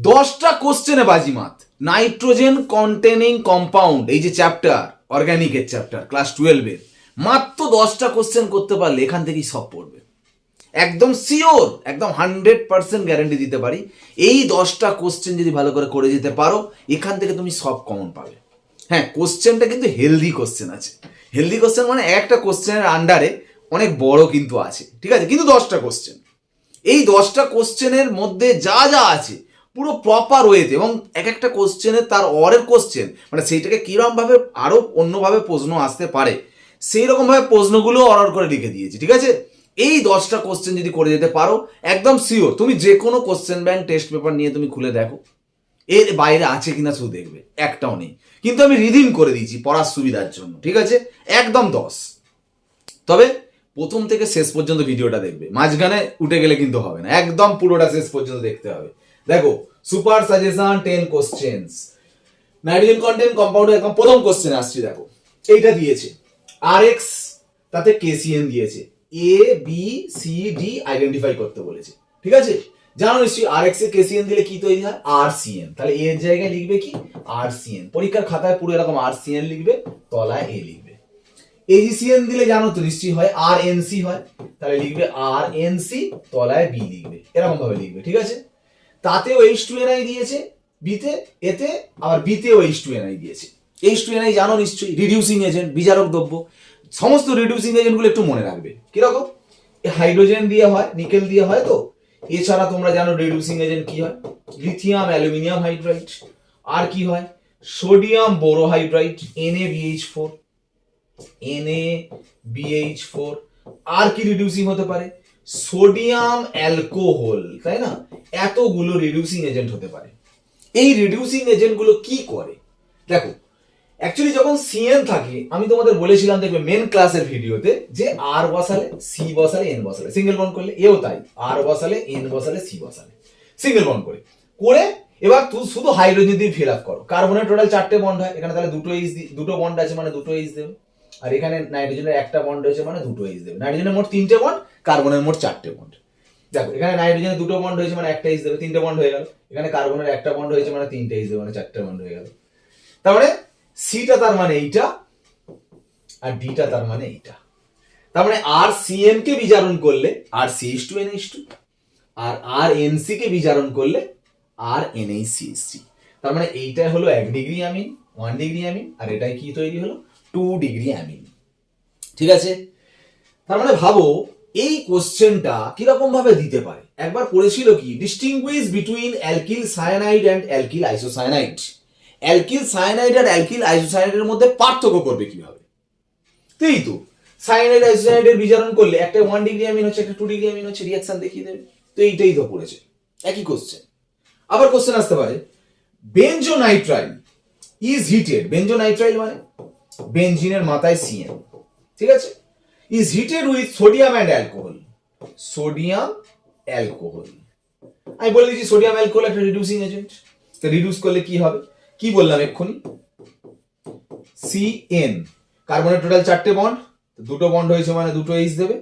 দশটা কোশ্চেনে বাজিমাত। নাইট্রোজেন কন্টেনিং কম্পাউন্ড, এই যে চ্যাপ্টার, অর্গানিকের চ্যাপ্টার ক্লাস 12-এর, মাত্র 10টা কোশ্চেন করতে পারলে এখান থেকেই সব পড়বে। একদম শিওর, একদম 100% গ্যারান্টি দিতে পারি। এই 10টা কোশ্চেন যদি ভালো করে যেতে পারো, এখান থেকে তুমি সব কমন পাবে। হ্যাঁ, কোশ্চেনটা কিন্তু হেলদি কোশ্চেন আছে। হেলদি কোশ্চেন মানে একটা কোশ্চেনের আন্ডারে অনেক বড় কিন্তু আছে, ঠিক আছে, কিন্তু 10টা কোশ্চেন। এই 10টা কোশ্চেনের মধ্যে যা যা আছে পুরো প্রপার ওয়েতে, এবং এক একটা কোশ্চেনের তার অরের কোশ্চেন, মানে সেইটাকে কিরমভাবে আরো অন্যভাবে প্রশ্ন আসতে পারে সেই রকম ভাবে প্রশ্নগুলো অর্ডার করে লিখে দিয়েছি, ঠিক আছে। এই 10টা কোশ্চেন যদি করে যেতে পারো, একদম শিওর তুমি যে কোনো কোশ্চেন ব্যাংক টেস্ট পেপার নিয়ে তুমি খুলে দেখো, এর বাইরে আছে কিনা শুধু দেখবে, একটাও নেই। কিন্তু আমি রিডিম করে দিয়েছি পড়ার সুবিধার জন্য, ঠিক আছে, একদম 10। তবে প্রথম থেকে শেষ পর্যন্ত ভিডিওটা দেখবে, মাঝখানে উঠে গেলে কিন্তু হবে না, একদম পুরোটা শেষ পর্যন্ত দেখতে হবে। দেখো, super suggestion 10 questions, nitrogen content কম্পাউন্ডের একদম প্রথম কোশ্চেন আসছি। দেখো এইটা দিয়েছে আরএক্স, তাতে কেসিএন দিয়েছে, A B C D identify করতে বলেছে, ঠিক আছে। জানো নিশ্চয়ই আরএক্স এ কেসিএন দিলে কি তৈরি হয়, আরসিএন। তাহলে এর জায়গায় লিখবে কি, আরসিএন। পরীক্ষার খাতায় পুরো এরকম আরসিএন লিখবে, তলায় এ লিখবে। এজিসিএন দিলে জানো তো নিশ্চয়ই হয় আরএনসি হয়, তাহলে লিখবে আরএনসি, তলায় বি লিখবে, এরকম ভাবে লিখবে, ঠিক আছে। তাতেও H2NI দিয়েছে বিতে, এতে আবার বিতেও H2NI দিয়েছে। H2NI জানো নিশ্চয়ই রিডিউসিং এজেন্ট, বিজারক দ্রব্য। সমস্ত রিডিউসিং এজেন্টগুলো একটু মনে রাখবে কিরকম, হাইড্রোজেন দিয়ে হয়, নিকেল দিয়ে হয়। তো এছাড়া তোমরা জানো রিডিউসিং এজেন্ট কি হয়, লিথিয়াম অ্যালুমিনিয়াম হাইড্রাইড, আর কি হয় সোডিয়াম বোরোহাইড্রাইড, NaBH4, NaBH4। আর কি রিডিউসিং হতে পারে, সোডিয়াম অ্যালকোহল, তাই না। এতগুলো রিডিউসিং এজেন্ট হতে পারে। এই রিডিউসিং এজেন্ট গুলো কি করে, দেখো অ্যাকচুয়ালি যখন সিএন থাকে, আমি তোমাদের বলেছিলাম দেখবে মেন ক্লাসের ভিডিওতে, যে আর বসালে সি বসালে এন বসালে সিঙ্গেল বন্ড করলে, এও তাই আর বসালে এন বসালে সি বসালে সিঙ্গেল বন্ড করে করে এবার তুই শুধু হাইড্রোজেন দিয়ে ফিল আপ করো। কার্বনের টোটাল 4টে বন্ড হয়, এখানে তাহলে দুটো বন্ড আছে মানে দুটো এইচ দেবে, আর এখানে নাইট্রোজেনের একটা বন্ড হয়েছে মানে দুটো এইচ দেবে। নাইট্রোজেনের মোট 3টে বন্ড, কার্বনের মোট 4টে বন্ড। দেখো এখানে নাইট্রোজেনের দুটো বন্ড হয়েছে মানে একটা এইচ দেবে, 3টে বন্ড হয়ে গেল। এখানে কার্বনের একটা বন্ড হয়েছে মানে 3টে এইচ দেবে, মানে 4টে বন্ড হয়ে গেল। তার মানে সিটা তার মানে এইটা, আর ডিটা তার মানে এইটা। তার মানে আর সিএন কে বিজারণ করলে আর CH2NH2, আর আর এনসি কে বিজারণ করলে আর NaCH3। তার মানে এইটা হলো 1 ডিগ্রি অ্যামিন, 1 ডিগ্রি অ্যামিন, আর এটাই কি তৈরি হলো 2 ডিগ্রি অ্যামিন, ঠিক আছে। তার মানে ভাবো এই কোশ্চেনটা কিরকম ভাবে দিতে পারে। একবার পড়েছিল কি, distinguish between alkyl cyanide and alkyl isocyanide. Alkyl cyanide আর অ্যালকিল আইসোসায়ানাইডের মধ্যে পার্থক্য করবে কিভাবে। এই তো সায়ানাইড আইসোসায়ানাইডের বিজারণ করলে একটা 1 ডিগ্রি অ্যামিন হচ্ছে, একটা 2 ডিগ্রি অ্যামিন হচ্ছে, রিঅ্যাকশন দেখিয়ে দেবে। তো এইটাই তো পড়েছে, একই কোশ্চেন। আবার কোশ্চেন আসতে পারে, বেনজোনাইট্রাইল ইজ হিটেড, বেনজোনাইট্রাইল মানে বেনজিনের মাথায় সিএন, ঠিক আছে, is heated with sodium and alcohol, sodium alcohol. আমি বলে দিচ্ছি সোডিয়াম অ্যালকোহল একটা রিডিউসিং এজেন্ট। তো রিডিউস করলে কি হবে, কি বললাম এক্ষুনি, সিএন, কার্বনের টোটাল 4টে বন্ড, দুটো বন্ড হয়েছে মানে দুটো এইচ দেবে।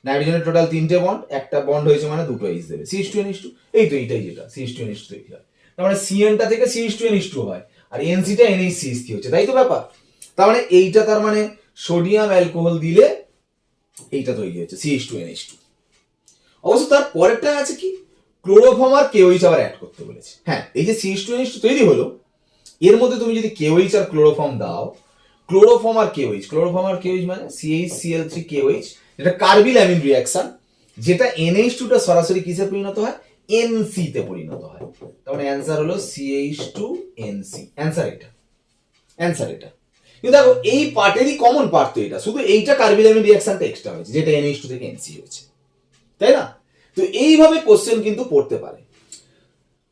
নাইট্রোজেনের টোটাল 3টে বন্ড, একটা বন্ড হয়েছে মানে দুটো এইচ দেবে, CH2NH2। এই তো এইটাই যেটা CH2NH2 তৈরি হয়। তার মানে সিএনটা থেকে CH2NH2 হয়, আর এনসিটা NaCH3 হচ্ছে, তাই তো ব্যাপার। তার মানে এইটা তার মানে সোডিয়াম অ্যালকোহল দিলে এইটা তৈরি হচ্ছে CH2NH2। অবশ্য তার পরেরটা আছে কি, ক্লোরোফর্ম আর KOH আবার অ্যাড করতে বলেছে। হ্যাঁ, এই যে CH2NH2 তৈরি হলো, এর মধ্যে তুমি যদি KOH আর ক্লোরোফর্ম দাও, ক্লোরোফর্ম আর KOH মানে CH_Cl3KOH, যেটা কার্বিল অ্যামিন রিঅ্যাকশন, যেটা NH2 টা সরাসরি কিসে পরিণত হয়, NC তে পরিণত হয়। তার মানে অ্যানসার হলো CH2NC। অ্যানসার এটা। কিন্তু দেখো এই পার্টেরই কমন পার্ট তো এটা, শুধু এইটা কার্বিল অ্যামিন রিঅ্যাকশনটা এক্সট্রা হয়েছে, যেটা NH2 থেকে NC হয়েছে, তাই না। তো এইভাবে কোশ্চেন কিন্তু পড়তে পারে।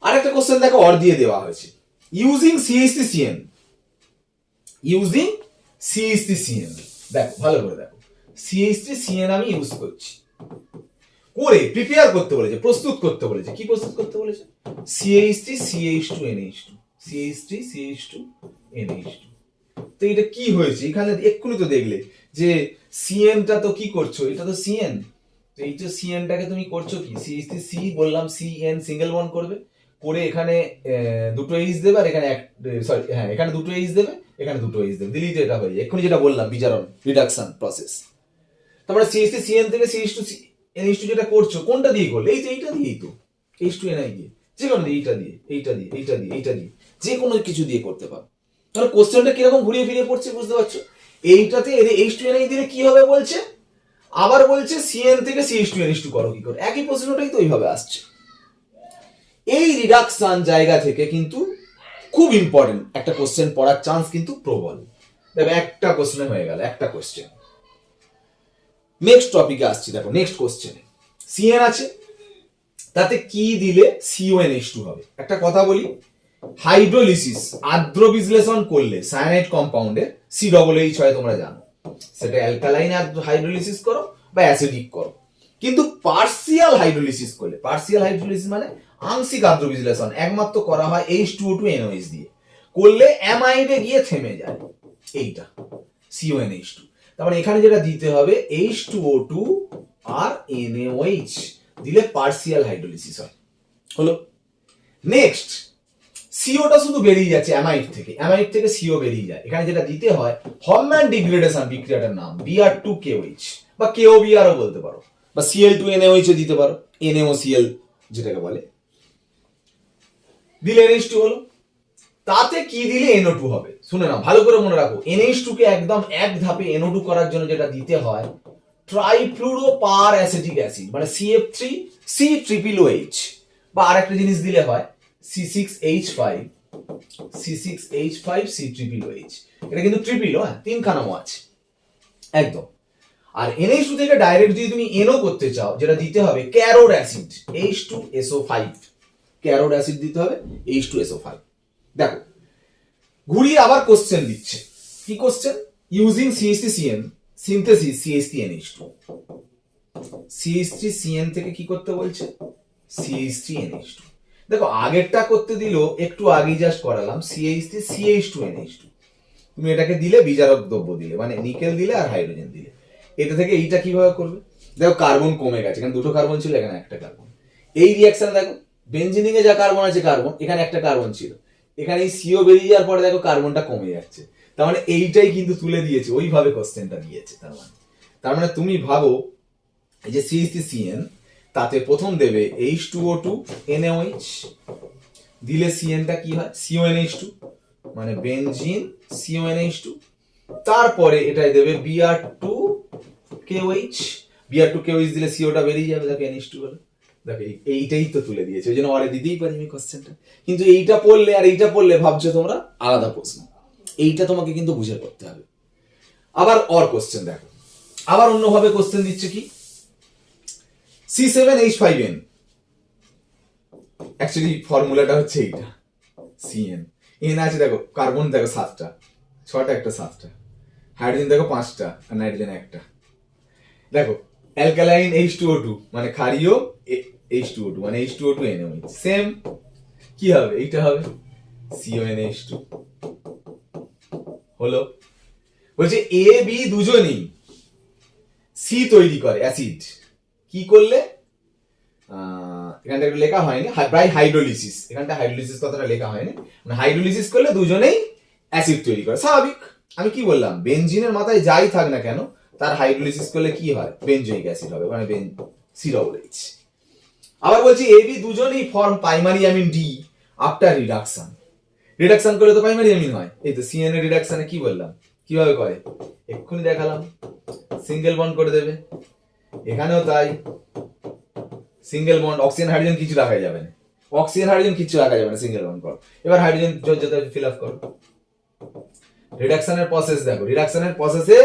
আরেকটা কোশ্চেন দেখো অর দিয়ে দেওয়া হয়েছে, ইউজিং CH3CN, ইউজিং CH3CN। দেখো ভালো করে দেখো, CH3CN আমি ইউজ করছি, করে প্রিপেয়ার করতে বলেছে, প্রস্তুত করতে বলেছে। কি প্রস্তুত করতে বলেছে, CH3CH2NH2, CH3CH2NH2। তো এটা কি হয়েছে এখানে, এক্ষুনি তো দেখলে যে সিএনটা তো কি করছো, এটা তো সিএন, তো এই যে সিএনটাকে তুমি করছো কি, সি বললাম, সি এন সিঙ্গেল বন্ড করবে, করে এখানে দুটো এইচ দেবে, আর এখানে সরি হ্যাঁ এখানে দুটো এইচ দেবে, এখানে দুটো এইচ দেবে, দিলেই তো এটা হয়ে যায়। এক্ষুনি যেটা বললাম বিজারণ রিডাকশন প্রসেস। তারপরে সিএসটি সিএন থেকে সিএইচ টু এনএইচ টু যেটা করছো কোনটা দিয়ে করলে, এই যে এইটা দিয়েই তো, এইচ টু এনআই দিয়ে, যে কোনো এইটা দিয়ে, এইটা দিয়ে, এইটা দিয়ে, এইটা দিয়ে, যে কোনো কিছু দিয়ে করতে পারো। তাহলে কোশ্চেনটা কিরকম ঘুরিয়ে ফিরিয়ে পড়ছে বুঝতে পারছো? এইটাতে এইচ টু এনআই দিলে কি হবে বলছে, আবার বলছে সিএন থেকে সিএইচ টু এনএইচ টু করো কি করে, একই প্রশ্নটাই তো ওইভাবে আসছে। এই রিডাকশন জায়গা থেকে কিন্তু খুব ইম্পর্টেন্ট একটা কোশ্চেন পড়ার চান্স কিন্তু প্রবল। দেখো একটা কোশ্চেনে হয়ে গেল, একটা কোশ্চেন। নেক্সট টপিকে আসছি, দেখো নেক্সট কোশ্চেনে সিএন আছে, তাতে কি দিলে সিওএনএইচ টু হবে। একটা কথা বলি, হাইড্রোলিসিস আর্দ্র বিশ্লেষণ করলে সায়ানাইড কম্পাউন্ডের সি ডবল এইচ হয় তোমরা জানো, সেটা অ্যালকালাইন হাইড্রোলিসিস করো বা অ্যাসিডিক করো। কিন্তু পার্সিয়াল হাইড্রোলিসিস করলে, পার্সিয়াল হাইড্রোলিসিস মানে আংশিক আর্দ্র বিশ্লেষণ একমাত্র করা হয় H2O2NOH দিয়ে, করলে অ্যামাইডে গিয়ে থেমে যায় এইটা CONH2। তারপরে এখানে যেটা দিতে হবে H2O2 আর NaOH দিলে পার্সিয়াল হাইড্রোলিসিস হয়। হলো। নেক্সট সিওটা শুধু বেরিয়ে যাচ্ছে অ্যামাইড থেকে সিও বেরিয়ে যায়। এখানে যেটা দিতে হয় হফম্যান ডিগ্রেডেশন বিক্রিয়াটার নাম Br2KOH বা KOBR ও বলতে পারো, বা Cl2NaOH দিতে পারো, NaOCl যেটাকে বলে, দিলে NH2 হলো। তাতে কি দিলে NO2 হবে, শুনে নাও ভালো করে মনে রাখো। NH2 কে একদম এক ধাপে NO2 করার জন্য যেটা দিতে হয় ট্রাইফ্লুরোপার অ্যাসিটিক অ্যাসিড মানে CF3 C=OH, বা আরেকটা জিনিস দিলে হয় C6H5 C=OH। এটা কিন্তু ট্রিপল, হ্যাঁ তিনখানাও আছে একদম। আর NH2 থেকে ডাইরেক্ট যদি তুমি NO করতে চাও, যেটা দিতে হবে ক্যারোড অ্যাসিড H2SO5, ক্যারোড অ্যাসিড দিতে হবে H2SO5। দেখো ঘুরিয়ে আবার কোশ্চেন দিচ্ছে, কি question, using CH3CN synthesis CH3NH2, CH3CN থেকে কি করতে বলছে CH3NH2। দেখো আগেরটা করতে দিল, একটু আগে জাস্ট করালাম CH3CH2NH2, তুমি এটাকে দিলে বিজারক দ্রব্য দিলে মানে নিকেল দিলে আর হাইড্রোজেন দিলে, এটা থেকে এইটা কিভাবে করবে। দেখো কার্বন কমে গেছে, এখানে দুটো কার্বন ছিল, এখানে একটা কার্বন। এই রিঅ্যাকশন দেখো বেনজিনিং এ যা কার্বন আছে কার্বন, এখানে একটা কার্বন ছিল, এখানে এই সিও বেরিয়ে যাওয়ার পরে দেখো কার্বনটা কমে যাচ্ছে, তার মানে এইটাই কিন্তু তুলে দিয়েছে, ওইভাবে কোশ্চেনটা দিয়েছে। তার মানে তুমি ভাবো এই যে CH3CN তাতে প্রথম দেবে H2O2 NaOH, দিলে CN-টা কি হয় CONH2 মানে বেনজিন CONH2, তারপরে এটাই দেবে Br2KOH দিলে সিওটা বেরিয়ে যাবে, দেখো NH2 হলো। দেখো এইটাই তো তুলে দিয়েছে, ওই জন্য অরে দিতেই পারি আমি কোশ্চেনটা। কিন্তু এইটা পড়লে আর এইটা পড়লে ভাবছো তোমরা আলাদা প্রশ্ন, এইটা তোমাকে কিন্তু বুঝে করতে হবে। আবার কোশ্চেন দেখো, আবার অন্যভাবে কোশ্চেন দিচ্ছে কি C7H5N, অ্যাকচুয়ালি ফর্মুলাটা হচ্ছে এইটা CN, N আছে দেখো কার্বন দেখো 7টা, 6টা একটা 7টা, হাইড্রোজেন দেখো 5টা আর নাইট্রোজেন একটা। দেখো অ্যালকালাইন H2O2 মানে ক্ষারীয় H2O2 মানে H2O2NaOH, সেম কি হবে, এইটা হবে CONH2 হলো। বলছে A B দুজনই C তৈরি করে অ্যাসিড, কি করলে এখানটা একটু লেখা হয়নি, বাই হাইড্রোলিসিস, এখানটা হাইড্রোলিসিস কথাটা লেখা হয়নি, মানে হাইড্রোলিসিস করলে দুজনেই অ্যাসিড তৈরি করে, স্বাভাবিক। আমি কি বললাম, বেনজিনের মাথায় যাই থাক না কেন তার হাইড্রোলিসিস করলে কি হয় বেনজোইক অ্যাসিড হবে মানে COOH। আবার বলছি AB দুজনেই form primary amine D after reduction করলে তো প্রাইমারি অ্যামিন হয়। এই তো CN এর রিডাকশনে কি বললাম কিভাবে করে, এক্ষুনি দেখালাম, সিঙ্গেল বন্ড করে দেবে, এখানেও তাই সিঙ্গেল বন্ড, অক্সিজেন হাইড্রোজেন কিছু রাখা যাবে না, অক্সিজেন হাইড্রোজেন কিছু রাখা যাবে না, সিঙ্গেল বন্ড করো। এবার হাইড্রোজেন যেটা ফিল আপ করো, রিডাকশনের প্রসেস দেখো, রিডাকশনের প্রসেসে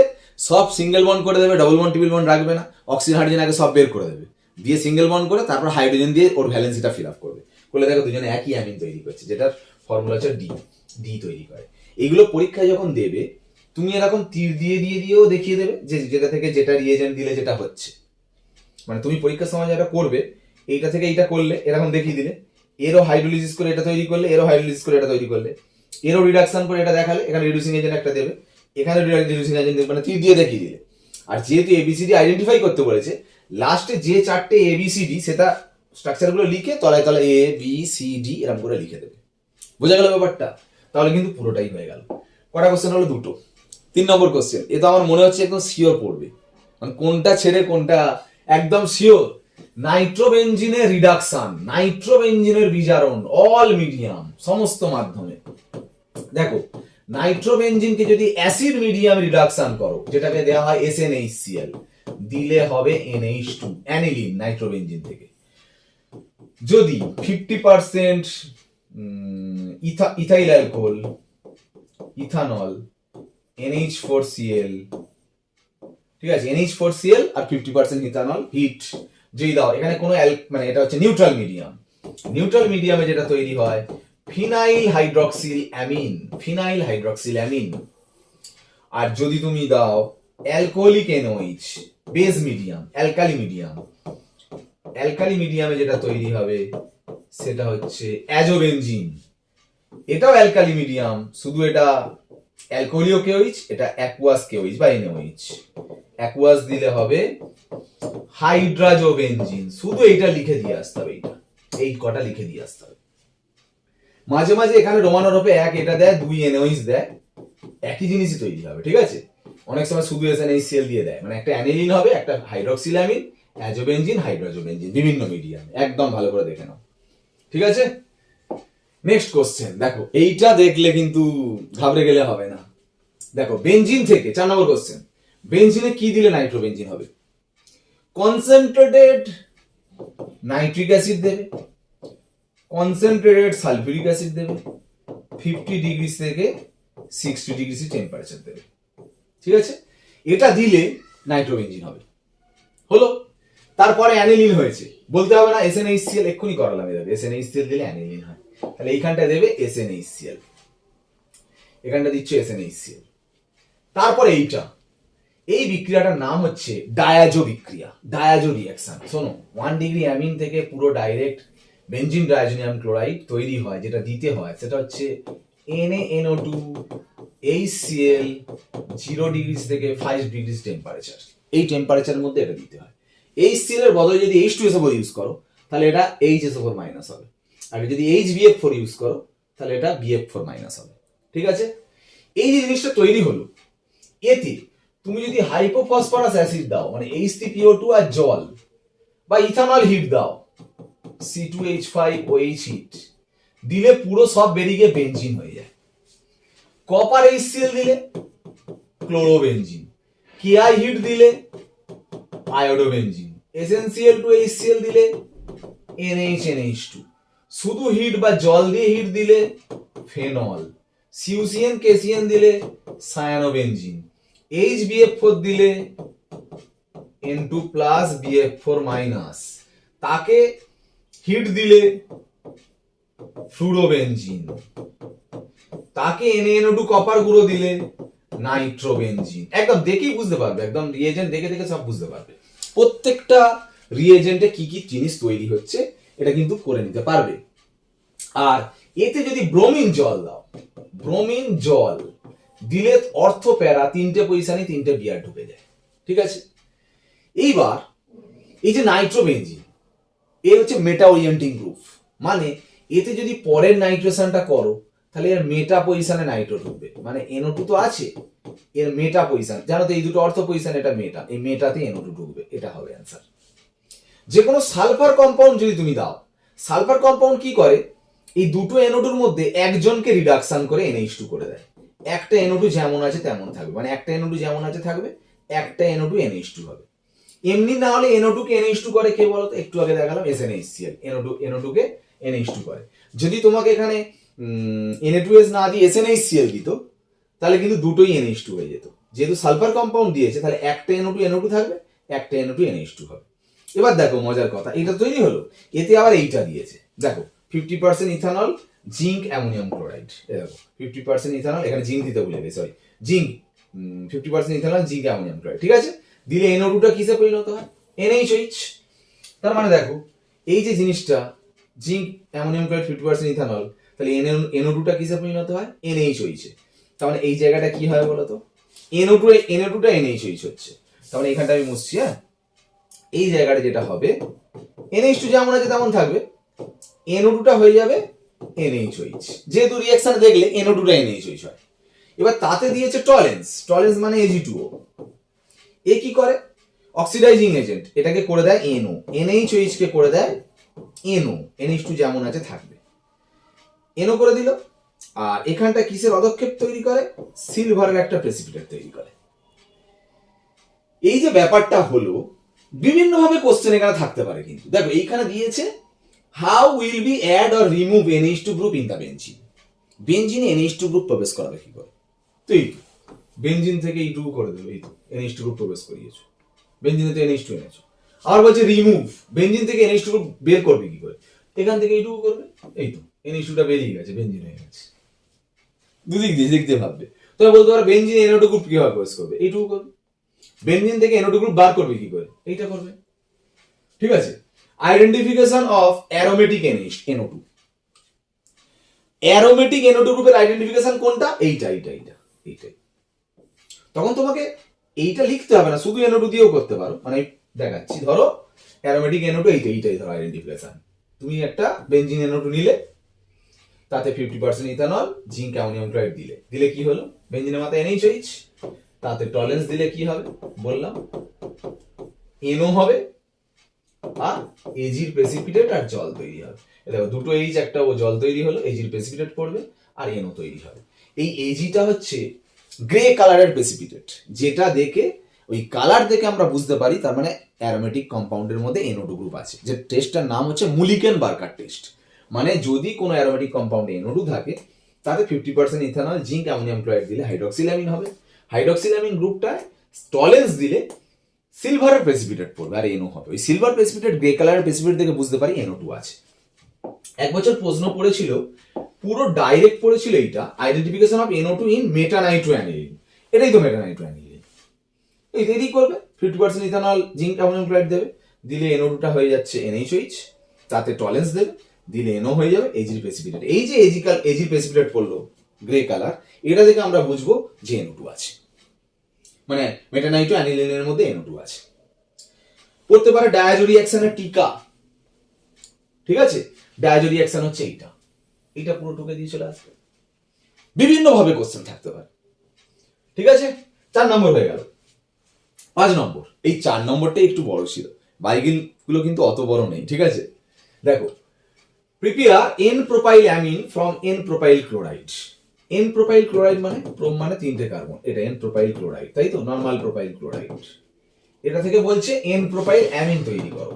সব সিঙ্গেল বন্ড করে দেবে, ডবল বন্ড ট্রিপল বন্ড রাখবে না, অক্সিজেন হাইড্রোজেন আগে সব বের করে দেবে, দিয়ে সিঙ্গেল বন্ড করে তারপর হাইড্রোজেন দিয়ে ওর ভ্যালেন্সিটা ফিল আপ করবে, করলে দেখো দুজনে একই অ্যামিন তৈরি করছে, যেটার ফর্মুলা হচ্ছে ডি তৈরি করে। এইগুলো পরীক্ষায় যখন দেবে তুমি এরকম তীর দিয়েও দেখিয়ে দেবে যে যেটা থেকে যেটা রিয়েজেন্ট দিলে যেটা হচ্ছে, মানে তুমি পরীক্ষার সময় যেটা করবে এইটা থেকে এইটা করলে এরকম দেখিয়ে দিলে, এরও হাইড্রোলিসিস করে এটা তৈরি করলে, এরও হাইড্রোলিসিস করে এটা তৈরি করলে, এরও রিডাকশন করে এটা দেখালে, এখানে রিডিউসিং এজেন্ট একটা দেবে, এখানে রিডিউসিং এজেন্ট মানে তীর দিয়ে দেখিয়ে দিলে। আর যেহেতু ABCD আইডেন্টিফাই করতে বলেছে, লাস্টে যে চারটে ABCD সেটা স্ট্রাকচারগুলো লিখে তলায় তলায় ABCD এরকম করে লিখে দেবে। বোঝা গেল ব্যাপারটা? তাহলে কিন্তু পুরোটাই হয়ে গেল। কটা কোশ্চেন হলো? দুটো। 3 নম্বর কোশ্চেন, এ তো আমার মনে হচ্ছে একদম শিওর পড়বে, মানে কোনটা ছেড়ে কোনটা একদম শিওর। নাইট্রোবেনজিনের রিডাকশন, নাইট্রোবেনজিনের বিজারণ, অল মিডিয়াম, সমস্ত মাধ্যমে। দেখো নাইট্রোবেনজিনকে যদি অ্যাসিড মিডিয়াম রিডাকশন করো, যেটাকে দেওয়া হয় SnHCl, দিলে হবে NH2 অ্যানিলিন নাইট্রোবেনজিন থেকে। যদি 50% ইথাইল অ্যালকোহল, ইথানল, NH4Cl, ঠিক আছে, NH4Cl আর 50% ইথানল হিট যদি দাও, এখানে কোনো মানে এটা হচ্ছে নিউট্রাল মিডিয়াম। নিউট্রাল মিডিয়ামে যেটা তৈরি হয় phenyl hydroxyl amine, phenyl hydroxyl amine. আর যদি তুমি দাও alcoholic NOH, base medium, alkali medium, alkali মিডিয়ামে যেটা তৈরি হবে সেটা হচ্ছে অ্যাজোবেনজিন। এটাও অ্যালকালি মিডিয়াম, শুধু এটা অ্যালকোহলীয় KOH, এটা অ্যাকুয়াস KOH বা NOH। অ্যাকুয়াস দিলে হবে হাইড্রাজোবেনজিন। শুধু এইটা লিখে দিয়ে আসতে হবে, এইটা এই কটা লিখে দিয়ে আসতে হবে। মাঝে মাঝে এখানে রোমানোর হবে 1 এটা দেয়, 2 NOH দেয়, একই জিনিসই তৈরি হবে, ঠিক আছে। অনেক সময় শুধু SnHCl দিয়ে দেয়, মানে একটা অ্যানিলিন হবে, একটা হাইড্রক্সিল অ্যামিন, অ্যাজোবেনজিন, হাইড্রাজোবেনজিন, বিভিন্ন মিডিয়াম। একদম ভালো করে দেখে নাও, ঠিক আছে। নেক্সট কোশ্চেন দেখো, এইটা দেখলে কিন্তু ঘাবড়ে গেলে হবে না। দেখো বেনজিন থেকে 4 নম্বর কোশ্চেন, বেনজিনে কি দিলে নাইট্রোবেনজিন হবে? কনসেন্ট্রেটেড নাইট্রিক অ্যাসিড দেবে, কনসেন্ট্রেটেড সালফিউরিক অ্যাসিড দেবে, 50 ডিগ্রি থেকে 60 ডিগ্রি টেম্পারেচার দেবে, ঠিক আছে। এটা দিলে নাইট্রোবেনজিন হবে, হলো। তারপরে অ্যানিলিন হয়েছে, বলতে হবে না SnHCl, এক্ষুনি করালাম। এদের SnHCl দিলে অ্যানিলিন হয়, তাহলে এইখানটা দেবে SnHCl, এখানটা দিচ্ছে SnHCl। তারপরে এইটা, এই বিক্রিয়াটার নাম হচ্ছে ডায়াজো বিক্রিয়া, ডায়াজো রিঅ্যাকশন। শোনো, 1 ডিগ্রি অ্যামিন থেকে পুরো ডাইরেক্ট বেনজিন ডায়াজোনিয়াম ক্লোরাইড তৈরি হয়, যেটা দিতে হয় সেটা হচ্ছে NaNO2 HCl, 0 ডিগ্রি থেকে 5 ডিগ্রি টেম্পারেচার। এই টেম্পারেচারের মধ্যে এটা দিতে হয়। HCl এর বদলে যদি H2SO4 ইউজ করো তাহলে এটা HSO4 মাইনাস হবে, আর যদি HBF4 ইউজ করো তাহলে এটা BF4 মাইনাস হবে, ঠিক আছে। এই যে জিনিসটা তৈরি হলো, এতে তুমি যদি হাইপোফসফরাস অ্যাসিড দাও, মানে H3PO2 আর জল, বা ইথানল হিট দাও, C2H5OH হিট দিলে পুরো সব বেরিয়ে গিয়ে বেনজিন হয়ে যায়। কপার HCl দিলে ক্লোরোবেনজিন, KI হিট দিলে আয়োডোবেনজিন, SnCl2HCl দিলে NHNH2, শুধু হিট বা জল দিয়ে হিট দিলে ফেনল, CuCN KCN দিলে সায়ানোবেনজিন, HBF4 দিলে N2 প্লাস BF4 মাইনাস, তাকে হিট দিলে ফ্লুরোবেনজিন, তাকে NaNO2 কপার গুঁড়ো দিলে নাইট্রোবেনজিন। একদম দেখেই বুঝতে পারবে, একদম রিএজেন্ট দেখে দেখে সব বুঝতে পারবে প্রত্যেকটা রিএজেন্টে কি কি জিনিস তৈরি হচ্ছে, এটা কিন্তু করে নিতে পারবে। আর এতে যদি ব্রোমিন জল দাও, ব্রোমিন জল দিলে অর্থ প্যারা 3টে পজিশনে 3টে বিয়ার ঢুকে যায়, ঠিক আছে। এইবার এই যে নাইট্রোবেনজিন, এ হচ্ছে মেটা ওরিয়েন্টিং গ্রুপ, মানে এতে যদি পরের নাইট্রেশনটা করো তাহলে এর মেটা পজিশনে নাইট্রো ঢুকবে, মানে NO2 তো আছে, এর মেটা পজিশন, জানো তো এই দুটো অর্থ পজিশন, এটা মেটা, এই মেটাতে NO2 ঢুকবে, এটা হবে অ্যান্সার। যে কোনো সালফার কম্পাউন্ড যদি তুমি দাও, সালফার কম্পাউন্ড কি করে, এই দুটো NO2 মধ্যে একজনকে রিডাকশন করে NH2 করে দেয়। একটা NO2 যেমন আছে তেমন থাকবে, মানে একটা NO2 যেমন আছে থাকবে, একটা NO2 NH2 হবে। এমনি না হলে NO2 কে NH2 করে কে বলতো, একটু আগে দেখালাম SnHCl, NO2 কে NH2 করে। যদি তোমাকে এখানে Na2S না দিয়ে SnHCl দিত তাহলে কিন্তু দুটোই NH2 হয়ে যেত। যেহেতু সালফার কম্পাউন্ড দিয়েছে তাহলে একটা NO2 থাকবে, একটা NO2 NH2 হবে। এবার দেখো মজার কথা, এটা তৈরি হলো, এতে আবার এইটা দিয়েছে, দেখো 50% ইথানল, জিঙ্ক, অ্যামোনিয়াম ক্লোরাইড। এই দেখো 50% ইথানল, এখানে জিঙ্ক দিতে ভুলে গেছি, sorry, zinc, 50% ethanol, zinc, ammonium chloride, ঠিক আছে। দিলে NO2টা কিসে পরিণত হয়? NaOH। তার মানে দেখো এই যে জিনিসটা জিঙ্ক, অ্যামোনিয়াম ক্লোরাইড, 50% ইথানল, তাহলে NO2টা কিসে পরিণত হয়? NaOH। তার মানে এই জায়গাটা কি হয় বলতো, NO2টা NaOH হচ্ছে। তার মানে এখানটা আমি মুছছি, হ্যাঁ, এই জায়গাটা যেটা হবে NH2 যেমন আছে তেমন থাকবে, NO2 টা হয়ে যাবে NaOH, যেহেতু রিঅ্যাকশন দেখলে NO2 টা NaOH হয়। এবার তাতে দিয়েছে টলেন্স, টলেন্স মানে Ag2O, এ কি করে অক্সিডাইজিং এজেন্ট, এটাকে করে দেয় NO, NaOH কে করে দেয় NO, NH2 যেমন আছে থাকবে, NO করে দিল। আর এখানটা কিসের পদক্ষেপ তৈরি করে, সিলভারের একটা প্রেসিপিটেট তৈরি করে। এই যে ব্যাপারটা হলো বিভিন্ন ভাবে কোশ্চেন এখানে থাকতে পারে, কিন্তু দেখো এইখানে দিয়েছে how will be add or remove NH2 group in the benzene, বেঞ্জিনে NH2 গ্রুপ প্রবেশ করাবে কি করে, তো এই বেঞ্জিন থেকে এইটুকু করে দেবে, এই তো NH2 গ্রুপ প্রবেশ করিয়েছো, বেঞ্জিনে তো NH2 এনেছো। আর বলছে রিমুভ, বেঞ্জিন থেকে NH2 গ্রুপ বের করবে কি করে, এখান থেকে এইটুকু করবে, এই তো NH2 টা বেরিয়ে গেছে, বেঞ্জিন হয়ে গেছে। দুদিক দিয়ে দেখতে ভাববে, তবে বলতে পারো বেঞ্জিন NO2 গ্রুপ কিভাবে প্রবেশ করবে, এইটুকু করবে। বেঞ্জিন থেকে NO2 গ্রুপ বার করবে কি করে, এইটা করবে। ঠিক আছে, identification of aromatic NO2, aromatic NO2 গ্রুপের আইডেন্টিফিকেশন কোনটা, এইটা এইটা এইটা এইটাই। তখন তোমাকে এইটা লিখতে হবে না, শুধু NO2 দিয়েও করতে পারো, মানে দেখাচ্ছি, ধরো অ্যারোমেটিক NO2 এইটাই ধরো আইডেন্টিফিকেশন, তুমি একটা বেঞ্জিন NO2 নিলে, তাতে 50% ইথানল, জিঙ্ক অ্যামোনিয়াম ক্লোরাইড দিলে, দিলে কি হলো, বেঞ্জিনের মাথায় NaOH, তাতে টলেন্স দিলে কি হবে বললাম, NO হবে, আর এজির প্রেসিপিটেট আর জল তৈরি হবে। দেখো দুটো এইচ একটা ও জল তৈরি হলো, এজির প্রেসিপিটেট পড়বে আর NO তৈরি হবে। এই এজিটা হচ্ছে গ্রে কালারের প্রেসিপিটেট, যেটা দেখে ওই কালার দেখে আমরা বুঝতে পারি তার মানে অ্যারোমেটিক কম্পাউন্ডের মধ্যে NO2 গ্রুপ আছে। যে টেস্টটার নাম হচ্ছে মুলিকেন বার্কার টেস্ট, মানে যদি কোনো অ্যারোমেটিক কম্পাউন্ডে NO2 থাকে তাতে 50% ইথানল, জিঙ্ক অ্যামোনিয়াম ক্লোরাইড দিলে হাইড্রক্সিলামিন হবে, হাইড্রক্সিলামিন গ্রুপটায় টলেন্স দিলে সিলভারের প্রেসিপিটেট পড়বে আর NO হবে। ওই সিলভার প্রেসিপিটেট গ্রে কালারের প্রেসিপিটেট দেখে বুঝতে পারি NO2 আছে। এক বছর প্রশ্ন পড়েছিল, পুরো ডাইরেক্ট পড়েছিল এইটা, আইডেন্টিফিকেশন অফ NO2 ইন মেটানাইট্রোঅ্যানিলিন, এটাই তো মেটানাইট্রোঅ্যানিলিন। এই তৈরি করবে, 50% ইথানল, জিঙ্ক অ্যামোনিয়াম ক্লোরাইড দেবে, দিলে NO2 টা হয়ে যাচ্ছে NaOH, তাতে টলেন্স দেবে, দিলে NO হয়ে যাবে এজির প্রেসিপিটেট। এই যে এজির প্রেসিপিটেট পড়লো গ্রে কালার, এটা দেখে আমরা বুঝবো যে NO2 আছে, মানে মেটানাইট্রোঅ্যানিলিনের মধ্যে NO2 আছে। পড়তে পারে ডায়াজো রিঅ্যাকশনের টিকা, ঠিক আছে, ডায়াজো রিঅ্যাকশন হচ্ছে এইটা, এইটা পুরো টুকে দিয়ে চলে আসবে। বিভিন্ন ভাবে কোশ্চেন থাকতে পারে, ঠিক আছে। 4 নম্বর হয়ে গেল। 5 নম্বর, এই 4 নম্বরটা একটু বড় ছিল, বাইগিল গুলো কিন্তু অত বড় নেই, ঠিক আছে। দেখো, prepare N propyl amine from N propyl chloride. N propyl chloride মানে প্রোম মানে 3টে কার্বন, এটা N প্রোপাইল ক্লোরাইড, তাই তো, নরমাল প্রোপাইল ক্লোরাইড। এটা থেকে বলছে N প্রোপাইল অ্যামিন তৈরি করো,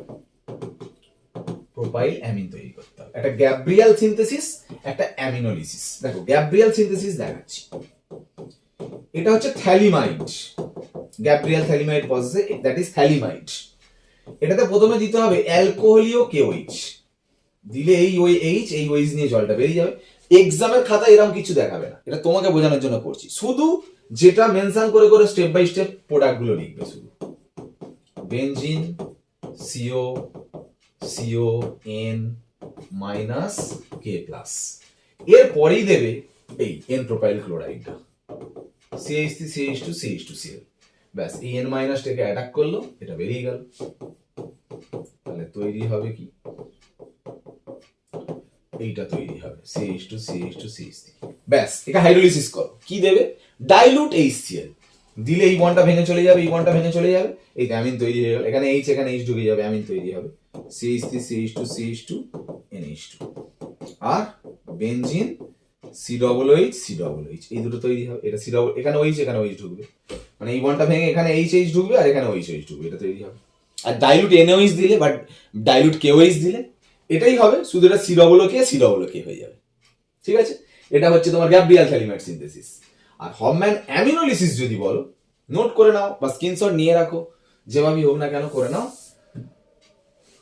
প্রোপাইল অ্যামিন তৈরি করতে হবে, একটা গ্যাব্রিয়াল সিনথেসিস, একটা অ্যামিনোলিসিস। দেখো গ্যাব্রিয়াল সিনথেসিস দেখাচ্ছি, এটা হচ্ছে থ্যালিমাইড, গ্যাব্রিয়াল থ্যালিমাইড প্রসেসে, দ্যাট ইজ থ্যালিমাইড। এটাতে প্রথমে দিতে হবে অ্যালকোহলীয় KOH, দিলে এই ওই এইচ, এই ওইচ নিয়ে জলটা বেরিয়ে যাবে। এক্সামের খাতা এরকম কিছু দেখাবে না, এটা তোমাকে বোঝানোর জন্য করছি, শুধু যেটা মেনশন করে করে স্টেপ বাই স্টেপ প্রোডাক্ট গুলো লিখবে, শুধু বেনজিন CON -K+, এর পরেই দেবে এই N প্রোপাইল ক্লোরাইডটা, CH3CH2CH2Cl, ব্যাস এই N- টাকে অ্যাটাক করলো, এটা বেরিয়ে গেল, তাহলে তৈরি হবে কি, এইটা তৈরি হবে CH2CH2CH3, ব্যাস। এটা হাইড্রোলিসিস করো, কি দেবে, ডাইলুট HCl, দিলে এই বন্ডটা ভেঙে চলে যাবে, এই বন্ডটা ভেঙে চলে যাবে, এই অ্যামিন তৈরি হয়ে গেল, এখানে H এখানে H ঢুকে যাবে, অ্যামিন তৈরি হবে, CH3CH2CH2 NH2, আর বেনজিন COOH, এই দুটো তৈরি হবে, এটা এখানে OH এখানে OH ঢুকবে, মানে এই বন্ডটা ভেঙে এখানে HH ঢুকবে আর এখানে OH ঢুকবে, এটা তৈরি হবে। আর ডাইলুট NaOH দিলে বা ডাইলুট KOH দিলে এটাই হবে, শুধু এটা COOK হয়ে যাবে, ঠিক আছে। এটা হচ্ছে তোমার গ্যাব্রিয়াল থ্যালিমাইড সিনথেসিস। আর হফম্যান অ্যামিনোলিসিস যদি বলো, নোট করে নাও বা স্ক্রিনশট নিয়ে রাখো, যেভাবেই হোক না কেন করে নাও।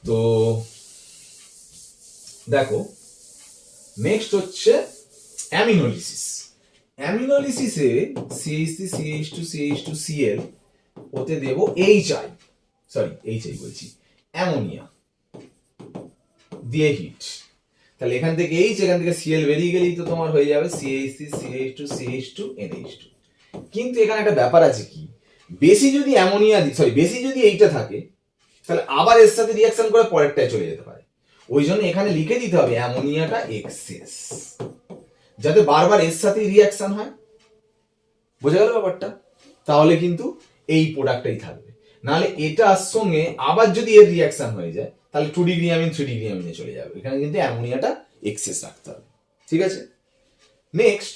তো দেখো নেক্সট হচ্ছে অ্যামিনোলিসিস। অ্যামিনোলিসিসে CH3CH2CH2Cl, ওতে দেব HI বলছি, অ্যামোনিয়া দিয়ে হিট, তাহলে এখান থেকে এখান থেকে Cl বেরিয়ে গেলেই তো তোমার হয়ে যাবে CH3CH2CH2NH2। কিন্তু এখানে একটা ব্যাপার আছে, কি বেশি যদি এইটা থাকে তাহলে আবার এর সাথে রিয়াকশন করে পরেরটায় চলে যেতে পারে। ওই জন্য এখানে লিখে দিতে হবে অ্যামোনিয়াটা এক্সেস, যাতে বারবার এর সাথেই রিয়াকশন হয়। বোঝা গেল ব্যাপারটা? তাহলে কিন্তু এই প্রোডাক্টটাই থাকবে। নাহলে এটার সঙ্গে আবার যদি এর রিয়াকশন হয়ে যায় তাহলে 2 ডিগ্রি অ্যামিন 3 ডিগ্রি অ্যামিনে চলে যাবে। এখানে কিন্তু অ্যামোনিয়াটা এক্সেস রাখতে হবে। ঠিক আছে, নেক্সট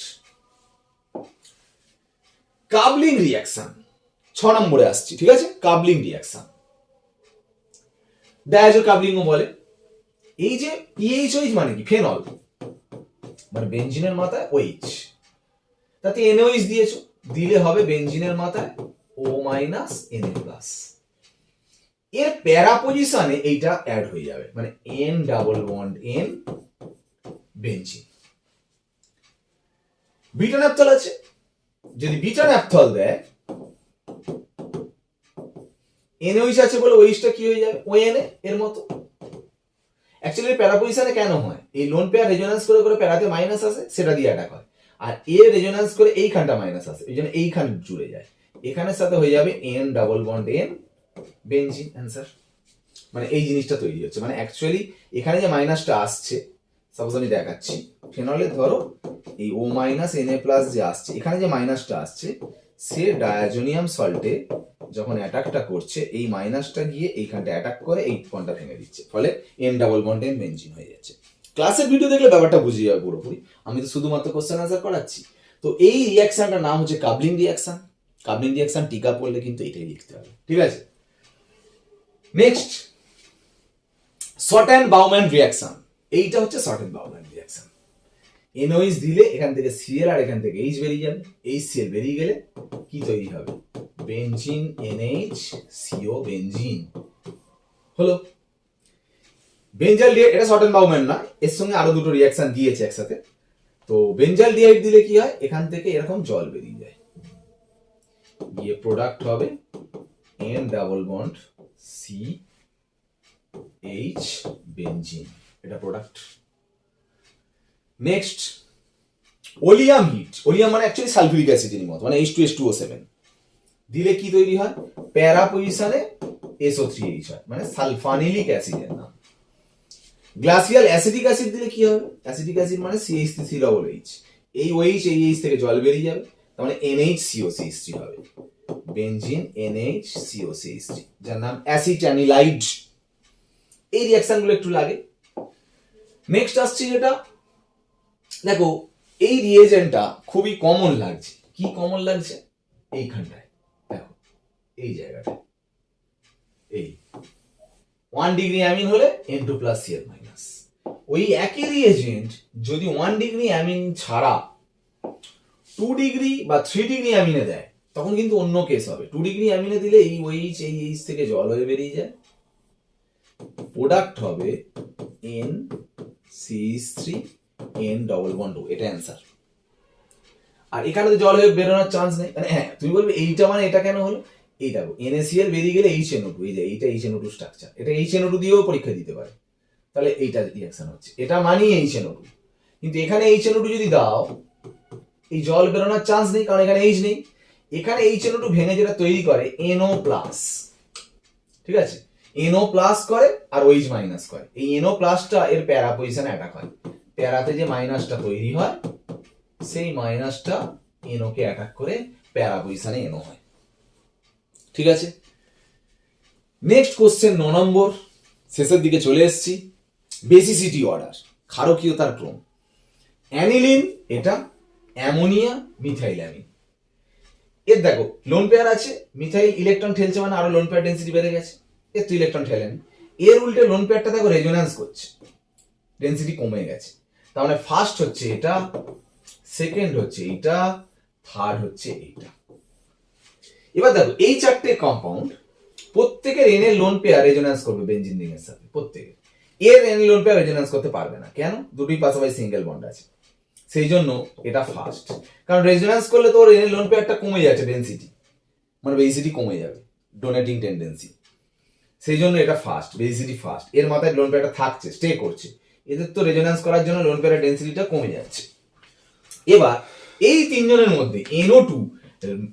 কাবলিং রিয়াকশন 6 নম্বরে আসছি। ঠিক আছে, কাবলিং রিয়াকশন ডায়াজো কাবলিংও বলে। এই যে পিএইচওইচ মানে কি? ফেনল, মানে বেনজিনের মাথায় ওইচ, তাতে এনওইচ দিয়েছো, দিলে হবে বেনজিনের মাথায় ও মাইনাস এন প্লাস। এর প্যারা পজিশনে এইটা অ্যাড হয়ে যাবে, মানে N double bond N benzene. Beta naphthol আছে, যদি বিটা ন্যাপথল দেয়, এনওইচ আছে বলে ওইচটা কি হয়ে যাবে? ও এন এর মতো। অ্যাকচুয়ালি প্যারা পজিশনে কেন হয়? এই লোন পেয়ার রেজোন্যান্স করে করে প্যারাতে মাইনাস আসে, সেটা দিয়ে অ্যাটাক হয়। আর এ রেজোন্যান্স করে এইখানটা মাইনাস আসে, ওই জন্য এইখান জুড়ে যায়, এখানের সাথে হয়ে যাবে N double bond N benzene. Answer. মানে এই জিনিসটা তৈরি হচ্ছে, মানে অ্যাকচুয়ালি এখানে যে মাইনাসটা আসছে, সাপোজ আমি দেখাচ্ছি, ফেনলের ধরো এই ও মাইনাস এন এ প্লাস যে আসছে, এখানে যে মাইনাসটা আসছে, সে ডায়াজোনিয়াম সল্টে যখন অ্যাটাকটা করছে, এই মাইনাসটা গিয়ে এইখানটা অ্যাটাক করে এই বন্ডটা ভেঙে দিচ্ছে, ফলে N double bond N benzene হয়ে যাচ্ছে। ক্লাসের ভিডিও দেখলে ব্যাপারটা বুঝে যাবে পুরোপুরি, আমি তো শুধুমাত্র কোশ্চেন আনসার করাচ্ছি। তো এই রিয়াকশনটার নাম হচ্ছে কাবলিং রিয়াকশন। কাবলিং রিয়াকশন টিকা পড়লে কিন্তু এটাই লিখতে হবে। ঠিক আছে, নেক্সট শর্ট বাউম্যান রিয়াকশন। এইটা হচ্ছে শর্ট বাউম্যান রিয়াকশন। এনওইচ দিলে এখান থেকে সিএল আর এখান থেকে এইচ বেরিয়ে যাবে, এইচ সিএল বেরিয়ে গেলে কি তৈরি হবে? বেনজিন এনএইচ সিও বেনজিন হলো। বেঞ্জাল ডিহাইড, এটা শর্ট বাউম্যান না, এর সঙ্গে আরো দুটো রিয়াকশন দিয়েছে একসাথে। তো বেঞ্জাল ডিহাইড দিলে কি হয়? এখান থেকে এরকম জল বেরিয়ে যায়, গিয়ে প্রোডাক্ট হবে N double bond C H benzene, এটা product. Next oleum heat. Oleum মানে অ্যাকচুয়ালি সালফিউরিক অ্যাসিডের মতো, মানে H2S2O7 দিলে কি তৈরি হয়? প্যারা পজিশনে SO3H হয়, মানে সালফানিলিক অ্যাসিডের নাম। গ্লাসিয়াল অ্যাসিটিক অ্যাসিড দিলে কি হবে? অ্যাসিটিক অ্যাসিড মানে CH3COOH, এই OH এই H থেকে জল বেরিয়ে যাবে, তার মানে NHCOCH3 হবে, বেনজিন NHCOCH3, যার নাম অ্যাসিটানিলাইড। এই রিঅ্যাকশনগুলো একটু লাগে। নেক্সট আসছে যেটা, দেখো এই রিয়েজেন্টটা খুবই কমন লাগছে। কি কমন লাগছে? এইখানটায় দেখো, এই জায়গাটায়, এই 1 ডিগ্রি অ্যামিন হলে N2 প্লাস Cl মাইনাস। ওই একই রিয়েজেন্ট যদি 1 ডিগ্রি অ্যামিন ছাড়া 2 ডিগ্রি বা 3 ডিগ্রি অ্যামিনে দেয়, তখন কিন্তু অন্য কেস হবে। 2 ডিগ্রি অ্যামিনে দিলে এই OH এই H থেকে জল হয়ে বেরিয়ে যায়, প্রোডাক্ট হবে NCH3 N double bond O, এটা অ্যান্সার। আর এখানে তো জল হয়ে বেরোনোর চান্স নেই, মানে হ্যাঁ তুমি বলবে এইটা মানে এটা কেন হলো? এইটা NaCl বেরিয়ে গেলে HNO2, এই যে এইটা HNO2 স্ট্রাকচার, এটা HNO2 দিয়েও পরীক্ষা দিতে পারে, তাহলে এইটা রিঅ্যাকশন হচ্ছে, এটা মানি HNO2। কিন্তু এখানে HNO2 যদি দাও, এই জল বেরোনোর চান্স নেই, কারণ এখানে H নেই। এখানে HNO2 ভেঙে যেটা তৈরি করে NO প্লাস, ঠিক আছে, NO প্লাস করে আর OH মাইনাস করে। এই NO প্লাসটা এর প্যারা পজিশনে অ্যাটাক হয়, প্যারাতে যে মাইনাসটা তৈরি হয়, সেই মাইনাসটা NO কে অ্যাটাক করে প্যারা পজিশনে NO হয়। ঠিক আছে, নেক্সট কোশ্চেন 9 নম্বর, শেষের দিকে চলে এসেছি। বেসিসিটি অর্ডার, ক্ষারকীয়তার ক্রম। অ্যানিলিন, এটা অ্যামোনিয়া মিথাইল অ্যামিন। এর দেখো লোন পেয়ার আছে, মিথাইল ইলেকট্রন ঠেলছে মানে আরো লোন পেয়ার ডেন্সিটি বেড়ে গেছে, এর তো ইলেকট্রন ঠেলেনি। এর উল্টে লোন পেয়ারটা দেখো রেজোন্যান্স করছে, ডেন্সিটি কমে গেছে। তার মানে ফার্স্ট হচ্ছে এটা, সেকেন্ড হচ্ছে এইটা, থার্ড হচ্ছে এইটা। এবার দেখো এই চারটে কম্পাউন্ড প্রত্যেকের এন এর লোন পেয়ার রেজোন্যান্স করবে বেনজিন রিং এর সাথে, প্রত্যেকের। এর এন লোন পেয়ার রেজোন্যান্স করতে পারবে না, কেন? দুটোই পাশাপাশি সিঙ্গেল বন্ড আছে, সেই জন্য এটা ফার্স্ট। কারণ রেজোন্যান্স করলে তো ওর এন এর লোন পেয়ারটা কমে যাচ্ছে, ডেন্সিটি মানে বেসিটি কমে যাবে, ডোনেটিং টেন্ডেন্সি, সেই জন্য এটা ফার্স্ট, বেসিটি ফার্স্ট। এর মাথায় লোন পেয়ারটা থাকছে, স্টে করছে, এদের তো রেজোন্যান্স করার জন্য লোন পেয়ারের ডেন্সিটিটা কমে যাচ্ছে। এবার এই তিনজনের মধ্যে NO2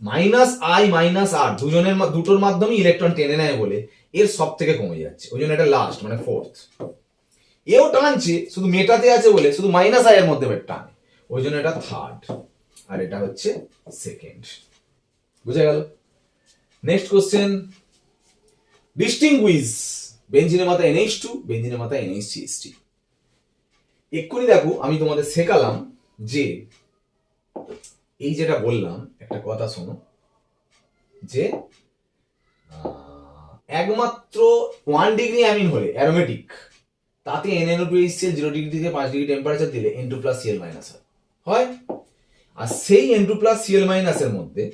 মাইনাস আই মাইনাস আর দুটোর মাধ্যমে ইলেকট্রন টেনে নেয় বলে এর সব থেকে কমে যাচ্ছে, ওই জন্য এটা লাস্ট মানে ফোর্থ। এও টানছে, শুধু মেটাতে আছে বলে শুধু মাইনাস আই এর মধ্যে টানে, ওই জন্য এটা থার্ড, আর এটা হচ্ছে সেকেন্ড। বুঝে গেল? নেক্সট কোশ্চেন, ডিস্টিংগুইশ বেঞ্জিনের মাথায় NH2, বেঞ্জিনের মাথায় NH3 এক্ষুনি দেখো আমি তোমাদের শেখালাম যে এই যেটা বললাম, একটা কথা শোনো, যে একমাত্র 1 ডিগ্রি অ্যামিন হলে অ্যারোমেটিক, তাতে NaNO2HCl 0 ডিগ্রি থেকে 5 ডিগ্রি টেম্পারেচার দিলে N2 প্লাস Cl মাইনাস হয়। আর সেই N2 প্লাস Cl মাইনাসের মধ্যে,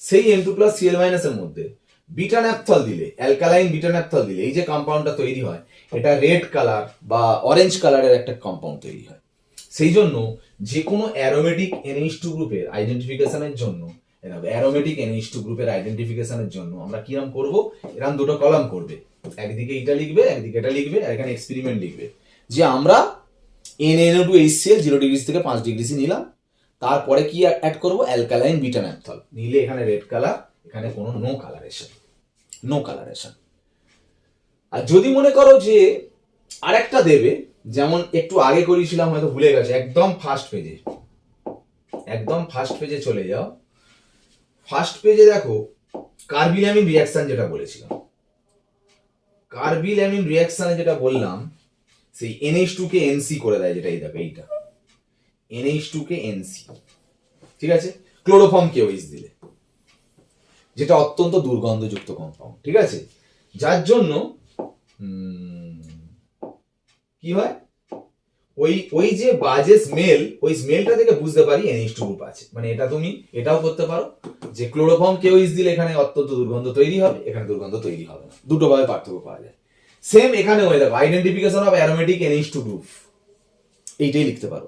সেই N2 প্লাস Cl মাইনাসের মধ্যে বিটা ন্যাপথল দিলে, অ্যালকালাইন বিটা ন্যাপথল দিলে এই যে কম্পাউন্ডটা তৈরি হয়, এটা রেড কালার বা অরেঞ্জ কালারের একটা কম্পাউন্ড তৈরি হয়। সেই জন্য যে কোনো অ্যারোমেটিক NH2 গ্রুপের আইডেন্টিফিকেশনের জন্য, অ্যারোমেটিক NH2 গ্রুপের আইডেন্টিফিকেশনের জন্য আমরা কিরম করব, এরকম দুটো কলাম করবে, একদিকে এটা লিখবে, একদিকে এটা লিখবে, আর এখানে এক্সপেরিমেন্ট লিখবে যে আমরা NaNO2HCl 0 ডিগ্রি থেকে 5 ডিগ্রি নিলাম, তারপরে কি অ্যাড করব, অ্যালকালাইন বিটা ন্যাপথল নিলে এখানে রেড কালার, এখানে কোনো নো কালারেশন। আর যদি মনে করো যে আরেকটা দেবে, যেমন একটু আগে করেছিলাম, হয়তো ভুলে গেছে, একদম ফার্স্ট পেজে চলে যাও। ফার্স্ট পেজে দেখো কার্বিল-অ্যামিন রিঅ্যাকশন যেটা বলেছিলাম, কার্বিল-অ্যামিন রিঅ্যাকশনে যেটা বললাম, সেই NH2 কে NC করে দেয়, যেটা এই দেখো এইটা NH2 কে NC, ঠিক আছে, ক্লোরোফর্ম KOH দিলে, যেটা অত্যন্ত দুর্গন্ধযুক্ত কম্পাউন্ড, ঠিক আছে, যার জন্য কি হয়, ওই যে বাজে স্মেল, ওই স্মেলটা থেকে বুঝতে পারি NH2 গ্রুপ আছে। মানে এটা তুমি এটাও করতে পারো যে ক্লোরোফর্ম KOH দিলে এখানে অত্যন্ত দুর্গন্ধ তৈরি হবে, এখানে দুর্গন্ধ তৈরি হবে না, দুটো ভাবে পার্থক্য পাওয়া যায়। সেম এখানে হয়ে যাবে identification of aromatic NH2 group, এইটাই লিখতে পারো,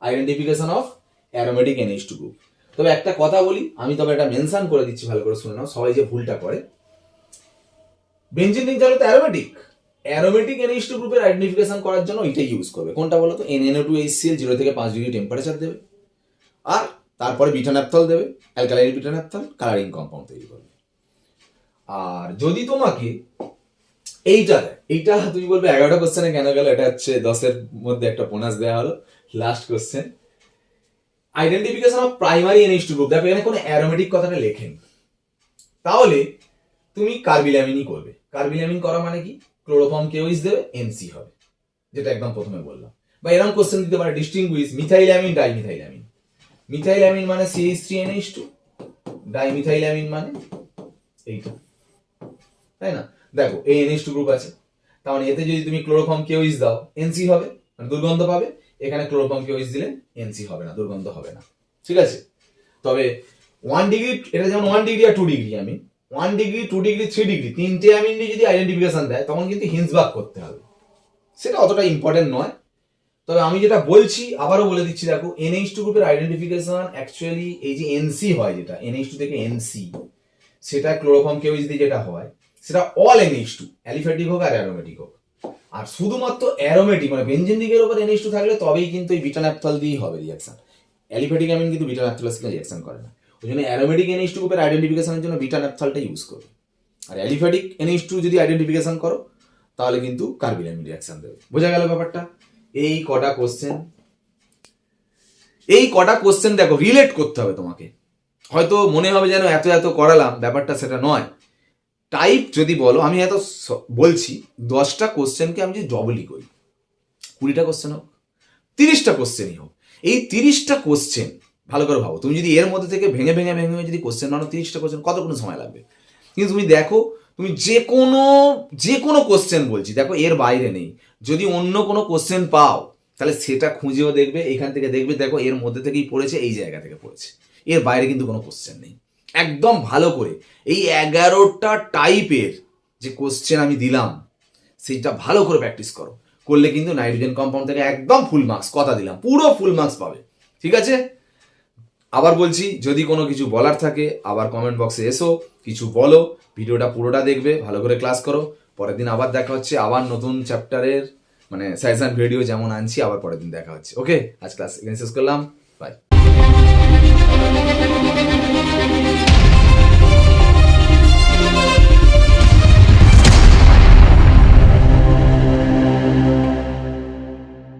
identification of aromatic NH2 group. তবে একটা কথা বলি, আমি তবে এটা মেনশন করে দিচ্ছি, ভালো করে শুনে নাও, সবাই যে ভুলটা করে, বেঞ্জিন রিং জানো তো অ্যারোমেটিক NH2 গ্রুপের আইডেন্টিফিকেশন করার জন্য এটাই ইউজ করবে। কোনটা বলো তো, NaNO2HCl 0 থেকে 5 ডিগ্রি টেম্পারেচার দেবে, আর তারপরে বিটা ন্যাপথল দেবে, alkaline beta naphthol, colouring compound তৈরি করবে। আর যদি তোমাকে এইটা তুমি বলবে 11টা কোশ্চেনে কেন গেল, এটা হচ্ছে 10-এর মধ্যে একটা বোনাস দেওয়া হলো, last question, identification of primary NH2 group. দেখো এখানে কোনো অ্যারোমেটিক কথাটা লেখেনি, তাহলে তুমি কার্বিল-অ্যামিনই করবে। কার্বিল-অ্যামিন করা মানে কি, ক্লোরোফর্ম KOH দেবে, NC হবে, যেটা একদম প্রথমে বললাম। বা এরকম কোশ্চেন দিতে পারে, ডিস্টিংগুইশ মিথাইল-অ্যামিন ডাইমিথাইল-অ্যামিন। মিথাইল-অ্যামিন মানে CH3NH2, ডাইমিথাইল-অ্যামিন মানে এইটা, তাই না? দেখো এই NH2 গ্রুপ আছে, তার মানে এতে যদি তুমি ক্লোরোফর্ম KOH দাও NC হবে, মানে দুর্গন্ধ পাবে। এখানে ক্লোরোফর্ম KOH দিলে NC হবে না, দুর্গন্ধ হবে না, ঠিক আছে। তবে 1 ডিগ্রি, এটা যেমন 1 ডিগ্রি আর 2 degree amine, 1 degree 2 degree 3 degree তিনটে অ্যামিন যদি আইডেন্টিফিকেশন দেয়, তখন কিন্তু হিন্সবার্গ করতে হবে, সেটা অতটা ইম্পর্টেন্ট নয়। তবে আমি যেটা বলছি আবারও বলে দিচ্ছি, দেখো NH2 গ্রুপের আইডেন্টিফিকেশন অ্যাকচুয়ালি এই যে NC হয়, যেটা NH2 থেকে NC, সেটা ক্লোরোফর্ম KOH দিয়ে যেটা হয়, সেটা অল NH2, অ্যালিফ্যাটিক হোক আর অ্যারোমেটিক হোক। আর শুধুমাত্র অ্যারোমেটিক মানে বেঞ্জিন রিংয়ের উপর NH2 থাকলে তবেই কিন্তু এই বিটা ন্যাপথল দিয়েই হবে রিঅ্যাকশন। অ্যালিফ্যাটিক অ্যামিন কিন্তু বিটা ন্যাপথলের সাথে রিঅ্যাকশন করে না, ওই জন্য অ্যারোমেটিক NH2 গ্রুপের আইডেন্টিফিকেশনের জন্য বিটা ন্যাপথলটা ইউজ করবে। আর অ্যালিফ্যাটিক NH2 যদি আইডেন্টিফিকেশন করো, তাহলে কিন্তু কার্বিল-অ্যামিন রিঅ্যাকশন দেবে। বোঝা গেল ব্যাপারটা? এই কটা কোশ্চেন দেখো রিলেট করতে হবে তোমাকে। হয়তো মনে হবে যেন এত এত করালাম, ব্যাপারটা সেটা নয়। টাইপ যদি বলো, আমি এত বলছি 10টা কোশ্চেনকে আমি যদি ডবলই করি, 20টা কোশ্চেন হোক, 30টা কোশ্চেনই হোক, এই 30টা কোশ্চেন ভালো করে ভাবো, তুমি যদি এর মধ্যে থেকে ভেঙে ভেঙে ভেঙে যদি কোশ্চেন বানো, 30টা কোশ্চেন কতক্ষণ সময় লাগবে? কিন্তু তুমি দেখো, তুমি যে কোনো কোশ্চেন বলছি, দেখো এর বাইরে নেই। যদি অন্য কোনো কোশ্চেন পাও, তাহলে সেটা খুঁজেও দেখবে, এখান থেকে দেখবে, দেখো এর মধ্যে থেকেই পড়েছে, এই জায়গা থেকে পড়েছে, এর বাইরে কিন্তু কোনো কোশ্চেন নেই। একদম ভালো করে এই 11টা টাইপের যে কোশ্চেন আমি দিলাম, সেইটা ভালো করে প্র্যাকটিস করো, করলে কিন্তু নাইট্রোজেন কম্পাউন্ড থেকে একদম ফুল মার্কস, কথা দিলাম, পুরো ফুল মার্কস পাবে, ঠিক আছে? আবার বলছি, যদি কোনো কিছু বলার থাকে আবার কমেন্ট বক্সে এসো, কিছু বলো, ভিডিওটা পুরোটা দেখবে, ভালো করে ক্লাস করো। পরের দিন আবার দেখা হচ্ছে, আবার নতুন চ্যাপ্টারের মানে সাজেশন ভিডিও যেমন আনছি, আবার পরের দিন দেখা হচ্ছে। ওকে, আজ ক্লাস এখানে শেষ করলাম, বাই।